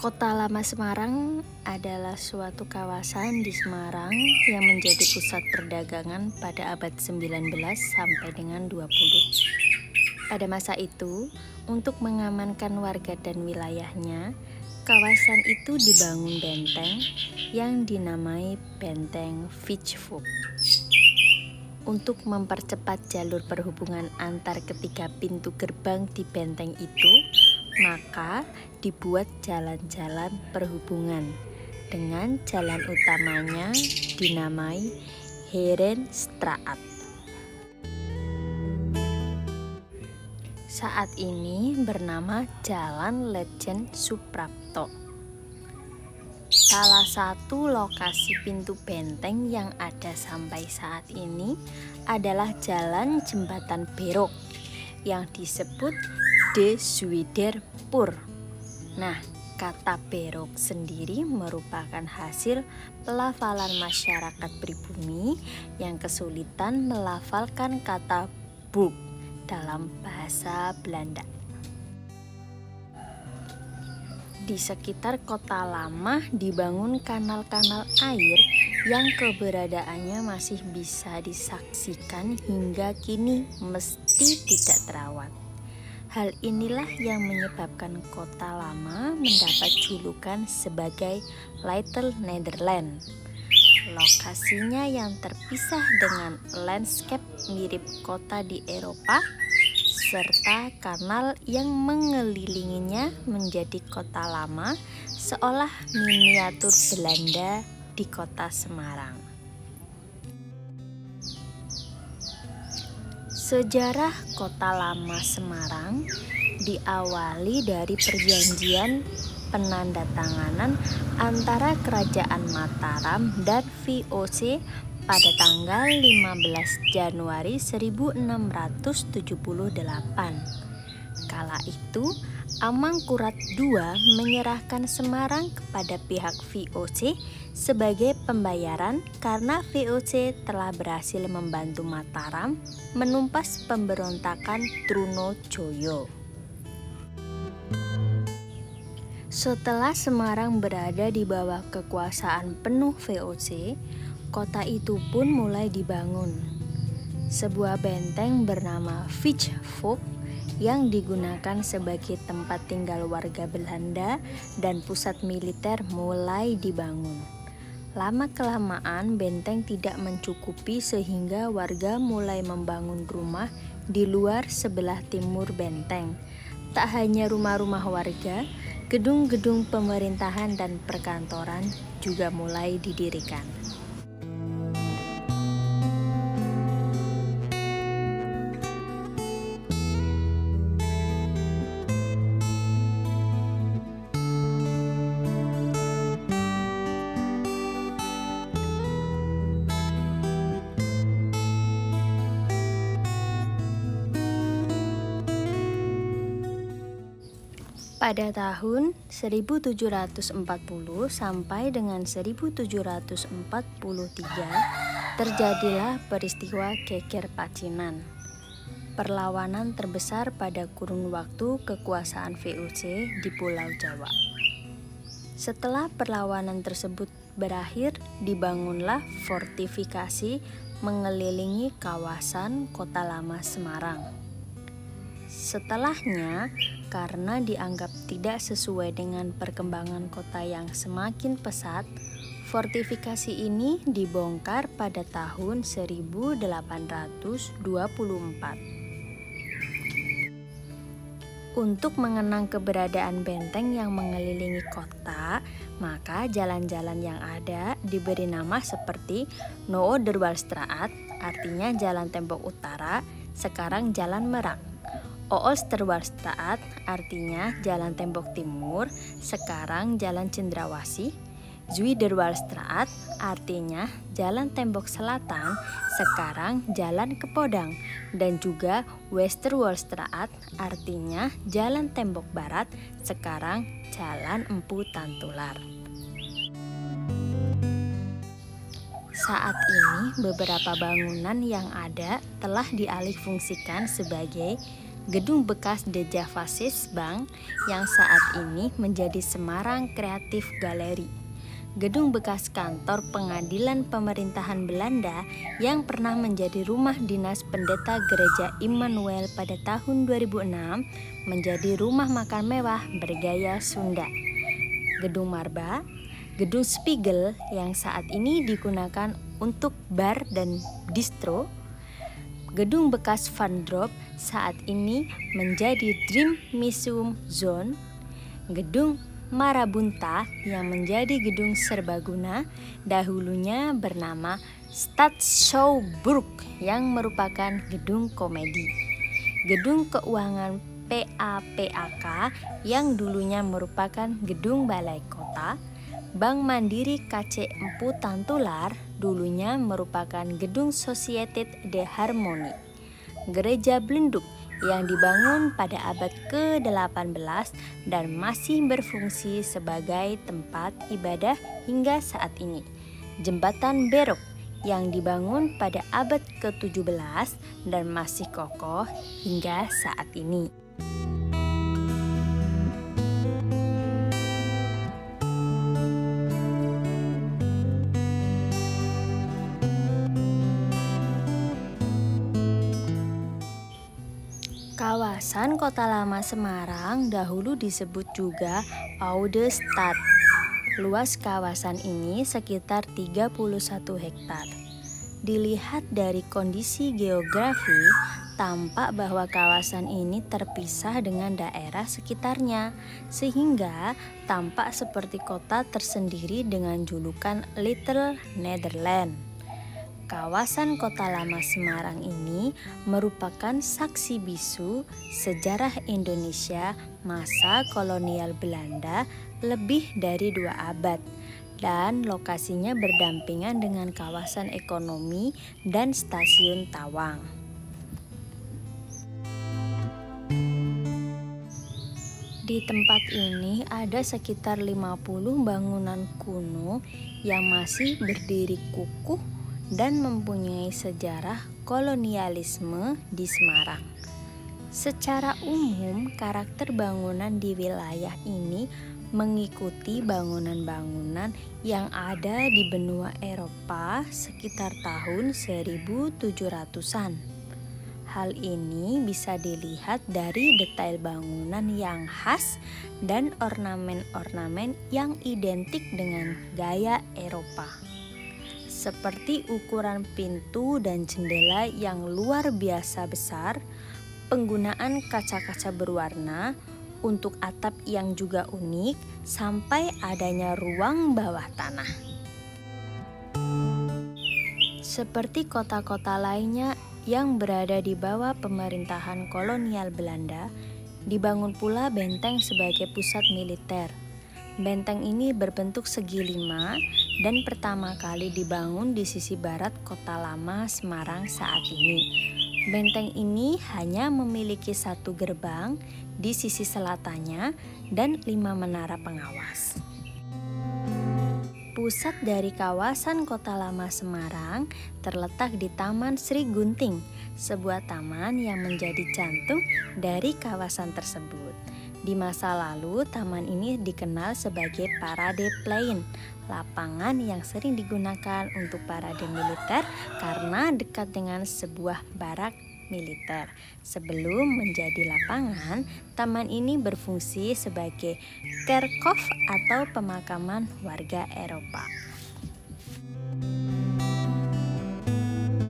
Kota Lama Semarang adalah suatu kawasan di Semarang yang menjadi pusat perdagangan pada abad 19 sampai dengan 20. Pada masa itu, untuk mengamankan warga dan wilayahnya, kawasan itu dibangun benteng yang dinamai Benteng Fichvoet. Untuk mempercepat jalur perhubungan antar ketiga pintu gerbang di benteng itu, maka dibuat jalan-jalan perhubungan dengan jalan utamanya dinamai Herenstraat. Saat ini bernama Jalan Letjen Suprapto. Salah satu lokasi pintu benteng yang ada sampai saat ini adalah Jalan Jembatan Berok yang disebut De Zuiderpoort. Nah, kata berok sendiri merupakan hasil pelafalan masyarakat pribumi yang kesulitan melafalkan kata boek dalam bahasa Belanda. Di sekitar Kota Lama dibangun kanal-kanal air yang keberadaannya masih bisa disaksikan hingga kini meski tidak terawat. Hal inilah yang menyebabkan Kota Lama mendapat julukan sebagai Little Netherlands. Lokasinya yang terpisah dengan landscape mirip kota di Eropa, serta kanal yang mengelilinginya menjadi Kota Lama, seolah miniatur Belanda di Kota Semarang. Sejarah Kota Lama Semarang diawali dari perjanjian penandatanganan antara Kerajaan Mataram dan VOC pada tanggal 15 Januari 1678. Kala itu, Amangkurat II menyerahkan Semarang kepada pihak VOC sebagai pembayaran karena VOC telah berhasil membantu Mataram menumpas pemberontakan Trunojoyo. Setelah Semarang berada di bawah kekuasaan penuh VOC, kota itu pun mulai dibangun. Sebuah benteng bernama Fichvoet yang digunakan sebagai tempat tinggal warga Belanda dan pusat militer mulai dibangun. Lama-kelamaan benteng tidak mencukupi sehingga warga mulai membangun rumah di luar sebelah timur benteng. Tak hanya rumah-rumah warga, gedung-gedung pemerintahan dan perkantoran juga mulai didirikan. Pada tahun 1740 sampai dengan 1743 terjadilah peristiwa Geger Pacinan, perlawanan terbesar pada kurun waktu kekuasaan VOC di Pulau Jawa. Setelah perlawanan tersebut berakhir, dibangunlah fortifikasi mengelilingi kawasan Kota Lama Semarang. Setelahnya, karena dianggap tidak sesuai dengan perkembangan kota yang semakin pesat, fortifikasi ini dibongkar pada tahun 1824. Untuk mengenang keberadaan benteng yang mengelilingi kota, maka jalan-jalan yang ada diberi nama seperti Noorderwaalstraat, artinya Jalan Tembok Utara, sekarang Jalan Merak. Oosterwaalstraat artinya Jalan Tembok Timur, sekarang Jalan Cendrawasih. Zuiderwaalstraat artinya Jalan Tembok Selatan, sekarang Jalan Kepodang. Dan juga Westerwaalstraat artinya Jalan Tembok Barat, sekarang Jalan Empu Tantular. Saat ini beberapa bangunan yang ada telah dialihfungsikan sebagai gedung bekas The Javasis Bank yang saat ini menjadi Semarang Creative Gallery, gedung bekas kantor pengadilan pemerintahan Belanda yang pernah menjadi rumah dinas pendeta gereja Immanuel pada tahun 2006 menjadi rumah makan mewah bergaya Sunda, gedung Marba, gedung Spiegel yang saat ini digunakan untuk bar dan distro, gedung bekas Van Drop saat ini menjadi Dream Museum Zone, gedung Marabunta yang menjadi gedung serbaguna dahulunya bernama Stadschouwburg yang merupakan gedung komedi, gedung keuangan PAPAK yang dulunya merupakan gedung balai kota, Bank Mandiri KC Empu Tantular dulunya merupakan gedung Société de Harmonie, Gereja Blenduk yang dibangun pada abad ke-18 dan masih berfungsi sebagai tempat ibadah hingga saat ini, Jembatan Berok yang dibangun pada abad ke-17 dan masih kokoh hingga saat ini. Kawasan Kota Lama Semarang dahulu disebut juga Oude Stad. Luas kawasan ini sekitar 31 hektar. Dilihat dari kondisi geografi, tampak bahwa kawasan ini terpisah dengan daerah sekitarnya, sehingga tampak seperti kota tersendiri dengan julukan Little Netherlands. Kawasan Kota Lama Semarang ini merupakan saksi bisu sejarah Indonesia masa kolonial Belanda lebih dari 2 abad dan lokasinya berdampingan dengan kawasan ekonomi dan stasiun Tawang. Di tempat ini ada sekitar 50 bangunan kuno yang masih berdiri kukuh dan mempunyai sejarah kolonialisme di Semarang. Secara umum, karakter bangunan di wilayah ini mengikuti bangunan-bangunan yang ada di benua Eropa sekitar tahun 1700-an. Hal ini bisa dilihat dari detail bangunan yang khas dan ornamen-ornamen yang identik dengan gaya Eropa, seperti ukuran pintu dan jendela yang luar biasa besar, penggunaan kaca-kaca berwarna untuk atap yang juga unik, sampai adanya ruang bawah tanah. Seperti kota-kota lainnya yang berada di bawah pemerintahan kolonial Belanda, dibangun pula benteng sebagai pusat militer. Benteng ini berbentuk segi 5 dan pertama kali dibangun di sisi barat Kota Lama Semarang saat ini. Benteng ini hanya memiliki 1 gerbang di sisi selatannya dan 5 menara pengawas. Pusat dari kawasan Kota Lama Semarang terletak di Taman Sri Gunting, sebuah taman yang menjadi jantung dari kawasan tersebut. Di masa lalu, taman ini dikenal sebagai Parade Plain, lapangan yang sering digunakan untuk parade militer karena dekat dengan sebuah barak militer. Sebelum menjadi lapangan, taman ini berfungsi sebagai kerkhof atau pemakaman warga Eropa.